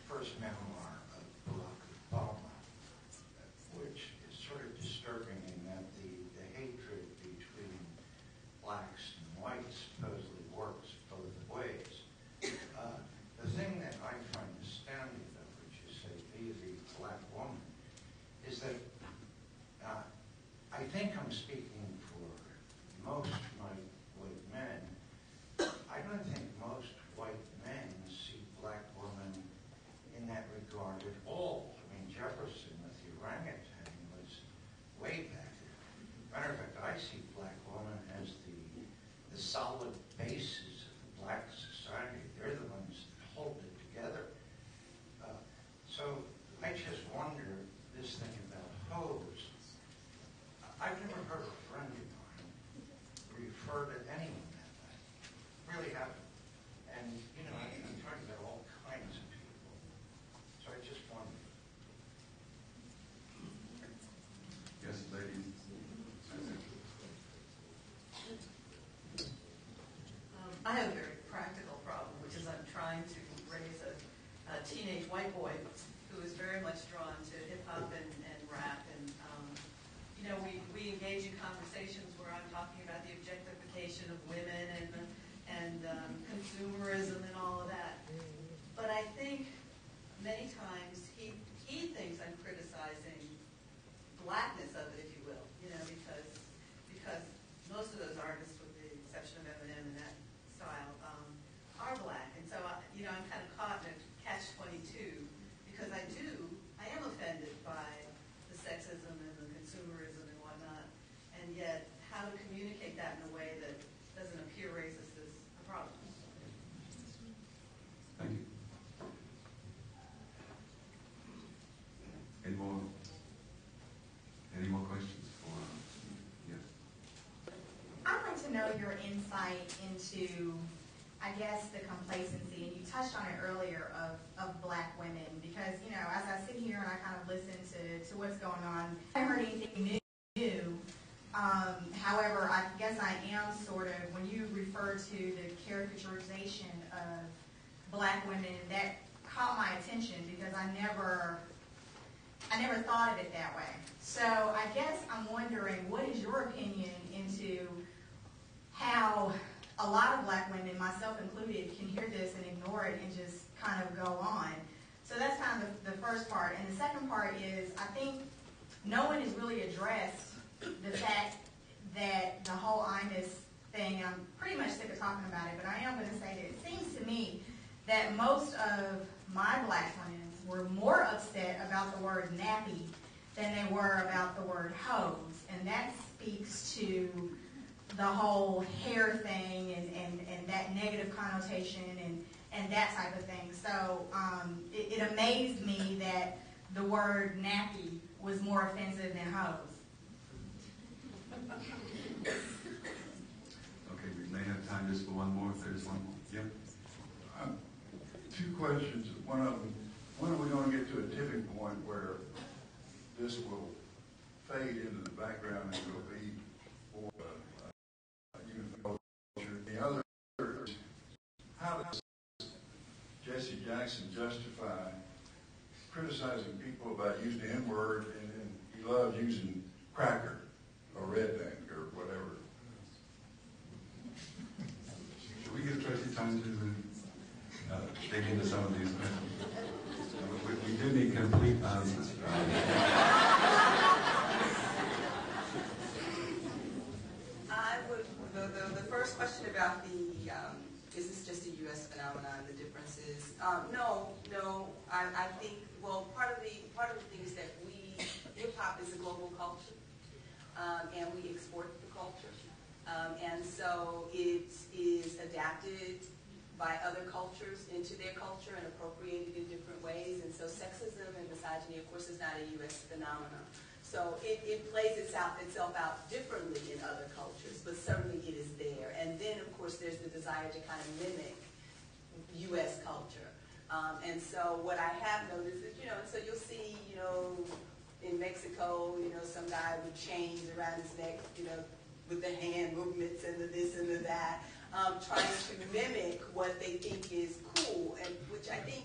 first memoir of Barack Obama, which is sort of disturbing in that the hatred between blacks and whites supposedly works both ways. The thing that I find astounding, though, which you say vis-a-vis black woman, is that I think I'm speaking for most white men. I don't think most white men see black women in that regard at all. I mean, Jefferson with the orangutan was way back there. Matter of fact, I see black women as the solid basis of the black society. They're the ones that hold it together. So I just wonder, this thing about hoes, I've never heard a friend of mine refer to anyone that way. Really haven't. And, you know, I'm talking about all kinds of people. So I just wonder. Yes, ladies. I have a very practical problem, which is I'm trying to raise a teenage white boy who is very much drawn to hip-hop and rap. And, you know, we engage in conversations where I'm talking about the objectification of women and consumerism and all of that. But I think many times he thinks I'm criticizing blackness of it, if you will, you know, because most of those artists, with the exception of Eminem and that style, are black. And so, you know, I'm kind of caught in a catch-22 because I am offended by the sexism and the consumerism and whatnot, and yet how to communicate that in a way that doesn't appear racist is a problem. Thank you. Any more questions for yes? I'd like to know your insight into, I guess, the complacency, and you touched on it earlier, of black women, because, you know, as I sit here and I kind of listen to what's going on, I haven't heard anything new. However, I guess I am sort of, when you refer to the caricaturization of black women, that caught my attention because I never thought of it that way. So I guess I'm wondering, what is your opinion into how a lot of black women, myself included, can hear this and ignore it and just kind of go on? So that's kind of the first part. And the second part is, I think no one has really addressed the fact that the whole Imus thing, and I'm pretty much sick of talking about it, but I am going to say that it seems to me that most of my black friends were more upset about the word nappy than they were about the word hose. And that speaks to the whole hair thing and that negative connotation and that type of thing. So it amazed me that the word nappy was more offensive than hose. Okay, we may have time just for one more, if there's one more. Yep. Two questions. One of them, when are we going to get to a tipping point where this will fade into the background and will be for unified culture? The other is, how does Jesse Jackson justify criticizing people about using the N-word, and he loves using cracker or redneck or whatever? Should we give Tracy time to dig into some of these questions? We do need complete answers. I would, the first question about is this just a U.S. phenomenon, the differences? No. I think, well, part of the thing is that hip-hop is a global culture, and we export the culture. And so it is adapted by other cultures into their culture and appropriated in different ways. And so sexism and misogyny, of course, is not a U.S. phenomenon. So it plays itself out differently in other cultures, but certainly it is there. And then, of course, there's the desire to kind of mimic U.S. culture. And so what I have noticed is, so you'll see, in Mexico, some guy with chains around his neck, with the hand movements and the this and the that, trying to mimic what they think is cool, and which I think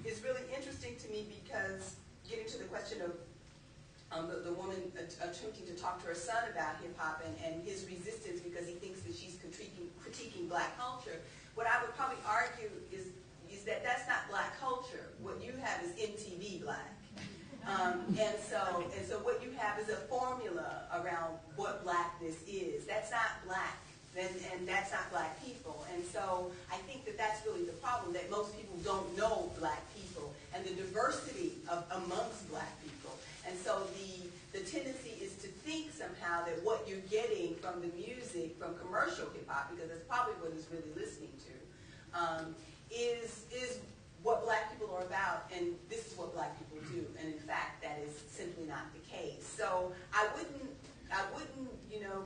is really interesting to me, because getting to the question of the woman attempting to talk to her son about hip-hop and his resistance because he thinks that she's critiquing black culture, what I would probably argue is that that's not black culture. What you have is MTV black. And so what you have is a formula around what blackness is. That's not black, and that's not black people. And so I think that that's really the problem, that most people don't know black people and the diversity amongst black people. And so the tendency is to think somehow that what you're getting from the music, from commercial hip-hop, because that's probably what he's really listening to, is what black people are about, and this is what black people do. And in fact, that is simply not the case. So I wouldn't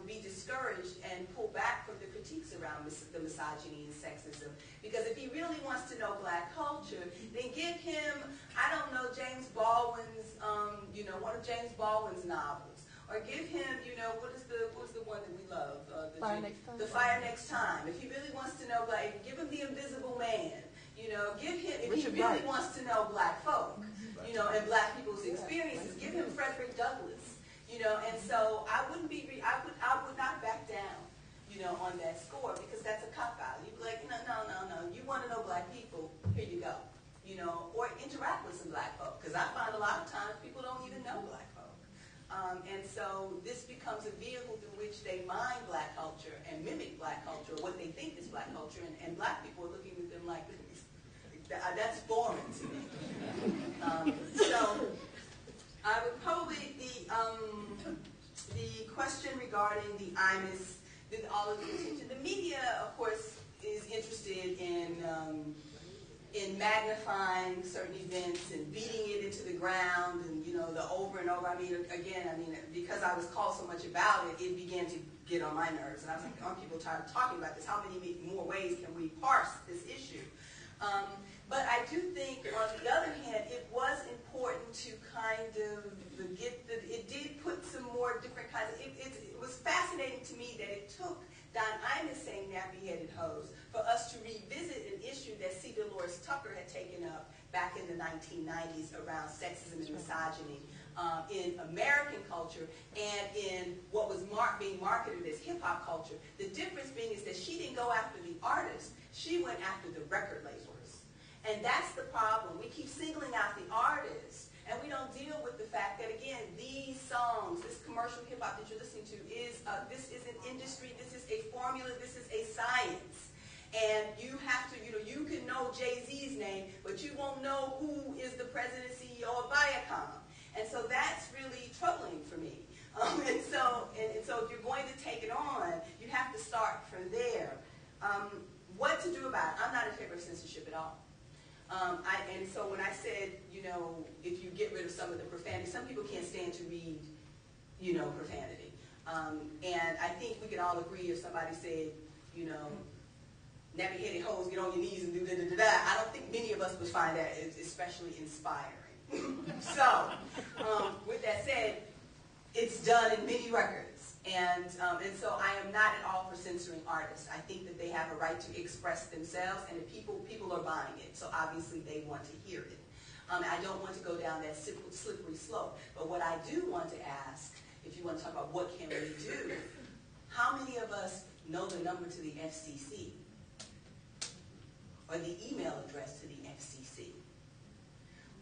be discouraged and pull back from the critiques around the misogyny and sexism, because if he really wants to know black culture, then give him, I don't know, James Baldwin's, one of James Baldwin's novels, or give him, what is the one that we love? The Fire Next Time. If he really wants to know black, give him The Invisible Man. Give him, if he really wants to know black folk, and black people's experiences, give him Frederick Douglass. And so I would not back down, on that score, because that's a cop-out. You'd be like, no, you want to know black people, here you go. Or interact with some black folk, because I find a lot of times people don't even know black folk. And so this becomes a vehicle through which they mine black culture and mimic black culture, or what they think is black culture, and black people are looking at them like, that's foreign to me. So I would probably, the question regarding the Imus, all of the attention, the media, of course, is interested in magnifying certain events and beating it into the ground, and the over and over. Because I was called so much about it, it began to get on my nerves, and I was like, aren't people tired of talking about this? How many more ways can we parse this issue? But I do think, on the other hand, it was important to kind of it did put some more different kinds of, it was fascinating to me that it took Don Imus saying nappy-headed hoes for us to revisit an issue that C. Dolores Tucker had taken up back in the 1990s around sexism and misogyny in American culture and in what was being marketed as hip-hop culture. The difference being is that she didn't go after the artist, she went after the record labels. And that's the problem. We keep singling out the artists, and we don't deal with the fact that, again, these songs, this commercial hip-hop that you're listening to, this is an industry, this is a formula, this is a science. And you have to, you can know Jay-Z's name, but you won't know who is the president and CEO of Viacom. And so that's really troubling for me. And so if you're going to take it on, you have to start from there. What to do about it? I'm not in favor of censorship at all. And so when I said, if you get rid of some of the profanity, some people can't stand to read, profanity. And I think we can all agree if somebody said, nappy-headed hoes, get on your knees and do da-da-da-da. I don't think many of us would find that especially inspiring. So, with that said, it's done in many records. And so I am not at all for censoring artists. I think that they have a right to express themselves, and if people are buying it, so obviously they want to hear it. I don't want to go down that slippery slope. But what I do want to ask, if you want to talk about what can we do, how many of us know the number to the FCC? Or the email address to the FCC?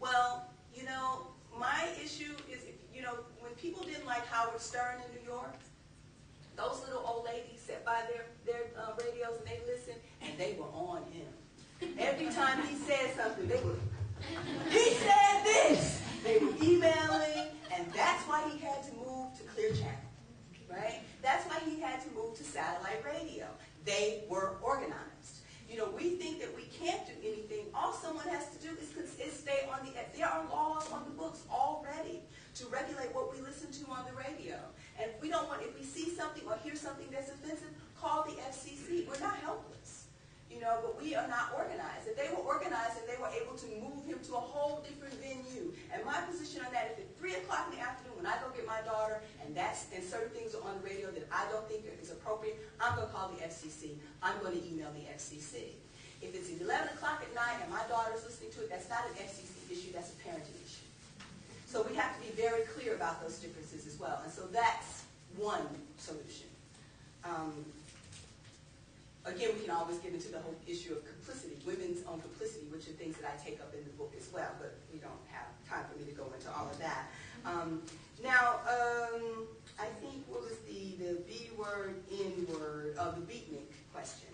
Well, my issue is, when people didn't like Howard Stern in New York, those little old ladies sat by their radios and they listened, and they were on him. Every time he said something, he said this! They were emailing, and that's why he had to move to Clear Channel, right? That's why he had to move to satellite radio. They were organized. We think that we can't do anything. All someone has to do is stay on there are laws on the books already to regulate what we listen to on the radio. And if we see something or hear something that's offensive, call the FCC. We're not helpless, but we are not organized. If they were organized and they were able to move him to a whole different venue, and my position on that is at 3 o'clock in the afternoon when I go get my daughter and certain things are on the radio that I don't think is appropriate, I'm going to call the FCC. I'm going to email the FCC. If it's at 11 o'clock at night and my daughter's listening to it, that's not an FCC issue, that's a parenting issue. So we have to be very clear about those differences as well. And so that's one solution. Again, we can always get into the whole issue of complicity, women's own complicity, which are things that I take up in the book as well, but we don't have time for me to go into all of that. I think, what was the B word, N word, of the beatnik question.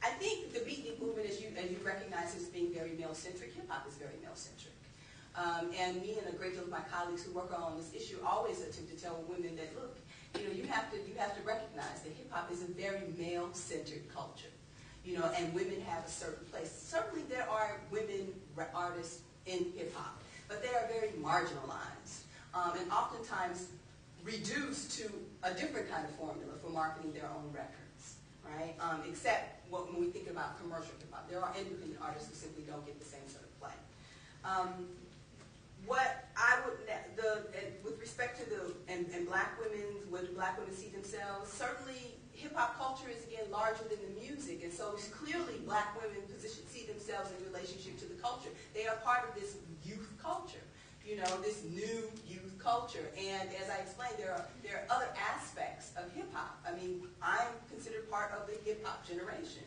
I think the beatnik movement, as you recognize, as being very male-centric. Hip-hop is very male-centric. And me and a great deal of my colleagues who work on this issue always attempt to tell women that, look, you have to recognize that hip-hop is a very male-centered culture, and women have a certain place. Certainly there are women artists in hip-hop, but they are very marginalized, and oftentimes reduced to a different kind of formula for marketing their own records, right? Except when we think about commercial hip-hop. There are independent artists who simply don't get the same sort of play. With respect to and black women, where do black women see themselves? Certainly, hip-hop culture is, again, larger than the music, and so clearly black women see themselves in relationship to the culture. They are part of this youth culture, this new youth culture. And as I explained, there are other aspects of hip-hop. I mean, I'm considered part of the hip-hop generation.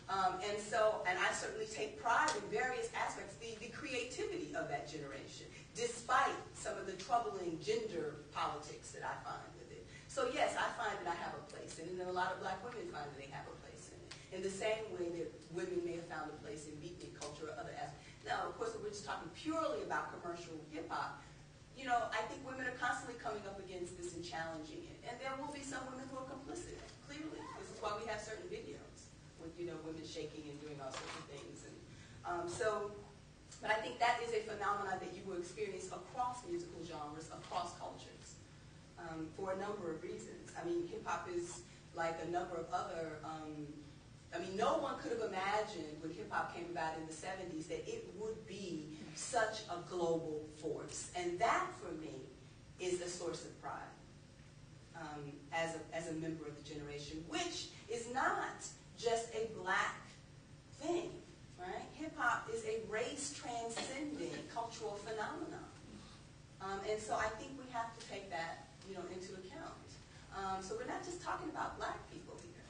And I certainly take pride in various aspects, the creativity of that generation, despite some of the troubling gender politics that I find with it. So yes, I find that I have a place in it, and a lot of black women find that they have a place in it. In the same way that women may have found a place in beatnik culture or other aspects. Now, of course, if we're just talking purely about commercial hip-hop, I think women are constantly coming up against this and challenging it. And there will be some women who are complicit, clearly. This is why we have certain videos with, women shaking and doing all sorts of things. And but I think that is a phenomenon that you will experience across musical genres, across cultures, for a number of reasons. I mean, hip-hop is like a number of other, no one could have imagined when hip-hop came about in the 70s that it would be such a global force. And that, for me, is a source of pride as a member of the generation, which is not just a black thing, right? Hip-hop is a race-transcending cultural phenomenon. And so I think we have to take that, into account. So we're not just talking about black people here,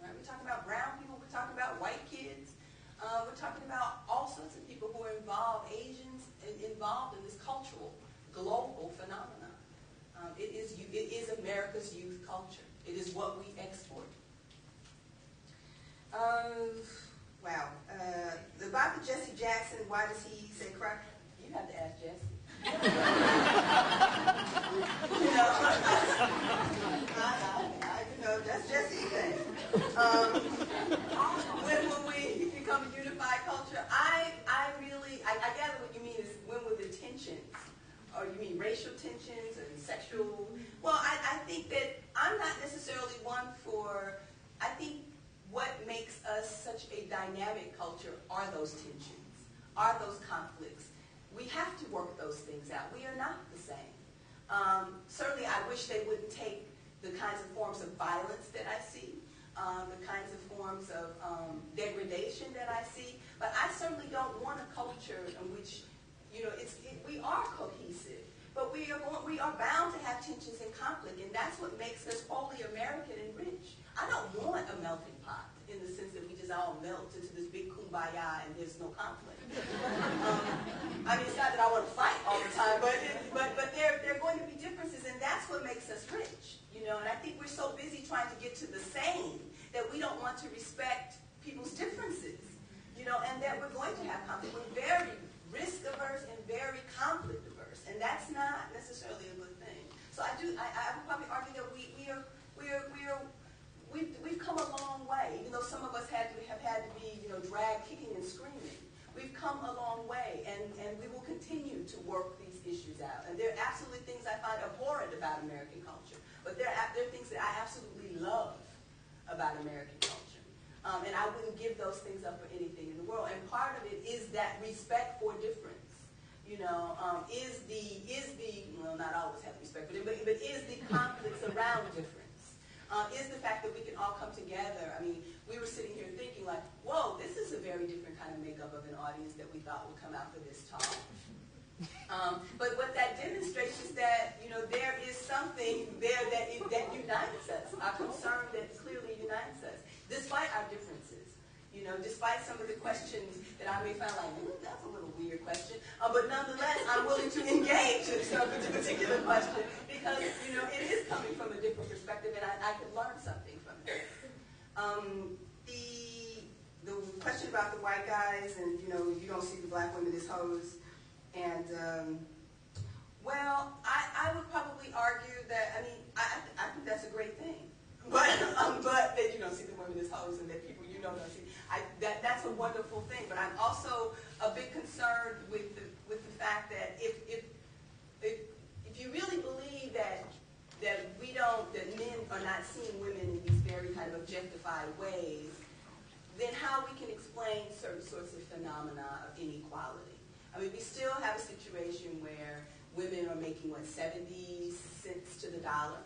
right? We're talking about brown people, we're talking about white kids, we're talking about all sorts of people who are involved, Asians, involved in this cultural, global phenomenon. It is America's youth culture. It is what we export. Wow. About the Jesse Jackson, why does he say crack? You have to ask Jesse. That's Jesse's thing. When will we become a unified culture? I gather what you mean is when will the tensions, or you mean racial tensions and sexual? Well, I think that I'm not necessarily one for, I think what makes us such a dynamic culture are those tensions, are those conflicts. We have to work those things out. We are not the same. Certainly, I wish they wouldn't take the kinds of forms of violence that I see, the kinds of forms of degradation that I see. But I certainly don't want a culture in which, we are cohesive, but we are bound to have tensions and conflict, and that's what makes us wholly American and rich. I don't want a melting pot in the sense that we just all melt into this big kumbaya and there's no conflict. It's not that I want to fight all the time, but there are going to be differences, and that's what makes us rich. And I think we're so busy trying to get to the same that we don't want to respect people's differences. And that we're going to have conflict. We're very risk averse and very conflict averse, and that's not necessarily a good thing. So I would probably argue that we've come a long way, even though some of us have had to be dragged kicking and screaming. We've come a long way, and we will continue to work these issues out. And there are absolutely things I wouldn't give those things up for anything in the world. And part of it is that respect for difference. Well, not always have respect for it, but is the conflicts around difference. Is the fact that we can all come together. I mean, we were sitting here thinking like, whoa, this is a very different kind of makeup of an audience that we thought would come out for this talk. But what that demonstrates is that, there is something there that unites us, a concern that clearly unites us, despite our differences. Despite some of the questions that I may find like, that's a little weird question, but nonetheless, I'm willing to engage in some particular question because, it is coming from a different perspective and I can learn something from it. The question about the white guys and, you don't see the black women as hoes. And, I would probably argue that, I think that's a great thing. But that you don't see the women as hoes and that people don't see. That's a wonderful thing. But I'm also a bit concerned with the fact that if you really believe that men are not seeing women in these very kind of objectified ways, then how we can explain certain sorts of phenomena of inequality. We still have a situation where women are making, 70 cents to the dollar.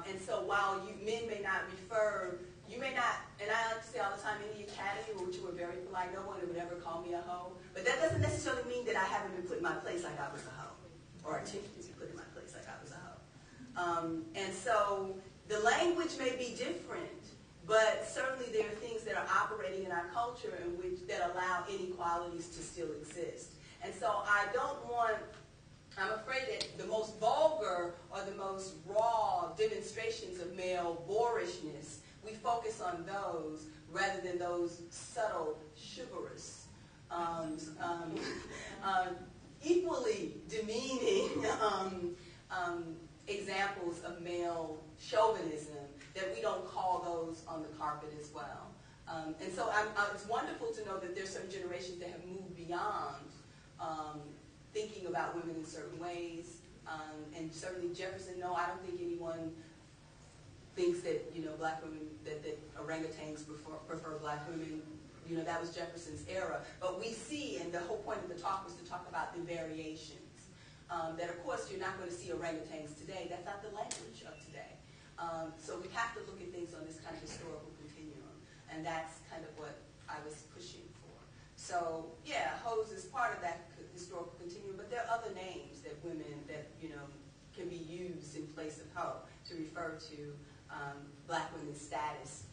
And so while men may not refer, you may not, and I like to say all the time, in the academy, which were very polite, no one would ever call me a hoe. But that doesn't necessarily mean that I haven't been put in my place like I was a hoe, or attempted to be put in my place like I was a hoe. And so the language may be different, but certainly there are things that are operating in our culture that allow inequalities to still exist. And so I'm afraid that the most vulgar or the most raw demonstrations of male boorishness, we focus on those rather than those subtle, chivalrous, equally demeaning examples of male chauvinism that we don't call those on the carpet as well. And so it's wonderful to know that there's certain generations that have moved beyond thinking about women in certain ways. And certainly Jefferson, no, I don't think anyone thinks that, black women, that orangutans prefer black women. That was Jefferson's era. But we see, and the whole point of the talk was to talk about the variations. That, of course, you're not going to see orangutans today. That's not the language of today. So we have to look at things on this kind of historical continuum. And that's kind of what I was pushing for. So, yeah, hoes is part of that historical continuum, but there are other names that women that, can be used in place of hoe to refer to black women's status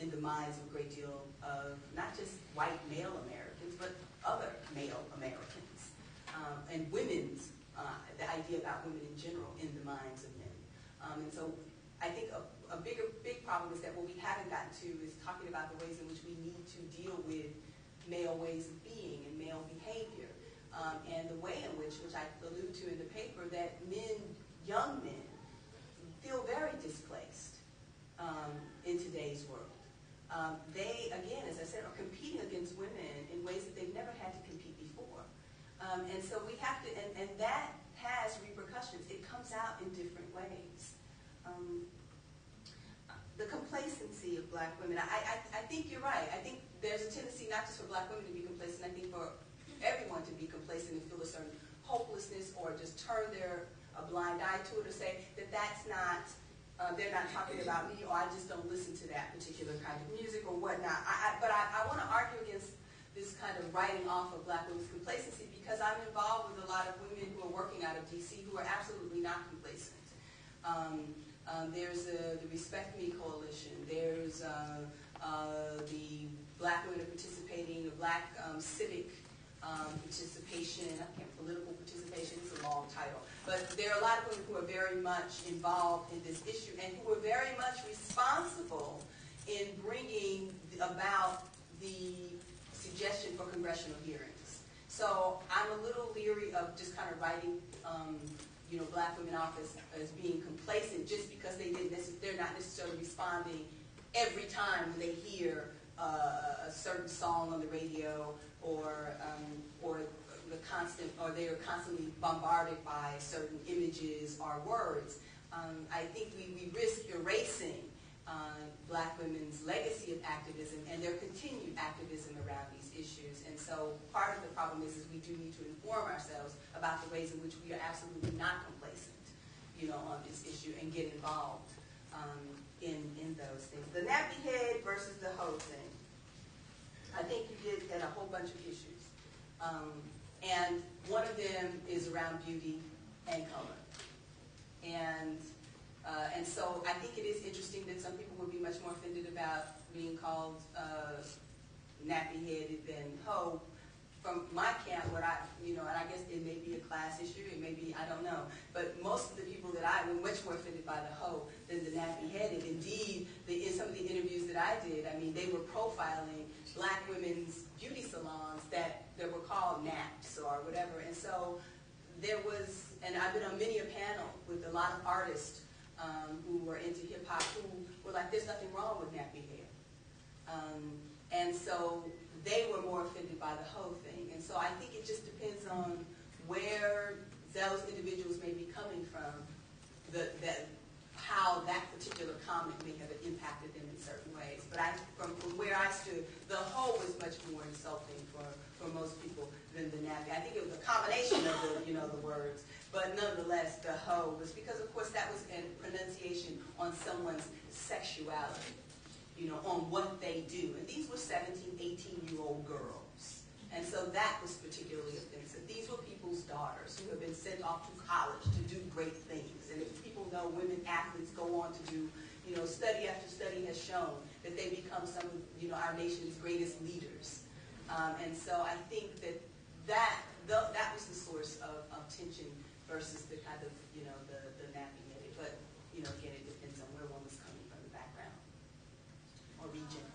in the minds of a great deal of not just white male Americans, but other male Americans. And women's, the idea about women in general in the minds of men. And so I think a big problem is that what we haven't gotten to is talking about the ways in which we need to deal with male ways of being and male behavior. And the way in which I allude to in the paper, that young men, feel very displaced in today's world. They, again, as I said, are competing against women in ways that they've never had to compete before. And so we have to, and that has repercussions. It comes out in different ways. The complacency of black women, I think you're right. I think there's a tendency not just for black women to be complacent, I think for everyone to be complacent and feel a certain hopelessness or just turn a blind eye to it or say that that's not, they're not talking about me, or I just don't listen to that particular kind of music or whatnot. But I want to argue against this kind of writing off of black women's complacency because I'm involved with a lot of women who are working out of D.C. who are absolutely not complacent. There's the Respect Me Coalition. There's the Black Women Participating, the Black Civic Participation, political participation, it's a long title. But there are a lot of women who are very much involved in this issue and who are very much responsible in bringing about the suggestion for congressional hearings. So I'm a little leery of just kind of writing black women off as being complacent just because they're not necessarily responding every time when they hear a certain song on the radio or they're constantly bombarded by certain images or words. I think we risk erasing Black women's legacy of activism and their continued activism around these issues. And so part of the problem is we do need to inform ourselves about the ways in which we are absolutely not complacent, on this issue and get involved in those things. The nappy head versus the hoe thing. I think you did at a whole bunch of issues. And one of them is around beauty and color. And so I think it is interesting that some people would be much more offended about being called nappy-headed than hoe. From my camp, and I guess it may be a class issue, it may be, I don't know, but most of the people that I were much more offended by the hoe than the nappy-headed. Indeed, in some of the interviews that I did, they were profiling Black women's beauty salons that were called naps or whatever. And so there was, and I've been on many a panel with a lot of artists who were into hip-hop who were like, there's nothing wrong with nappy hair. And so they were more offended by the hoe thing. And so I think it just depends on where those individuals may be coming from, how that particular comment may have impacted them in certain ways. But from where I stood, the hoe was much more insulting for most people than the nappy. I think it was a combination of the words. But nonetheless, the hoe was because, of course, that was a pronunciation on someone's sexuality, on what they do. And these were 17, 18-year-old girls. And so that was particularly offensive. These were people's daughters who have been sent off to college to do great things. And if people know, women athletes go on to do, study after study has shown that they become some of, our nation's greatest leaders. And so I think that was the source of tension versus the kind of, the nappy-headed. But, again, it depends on where one was coming from, the background or region.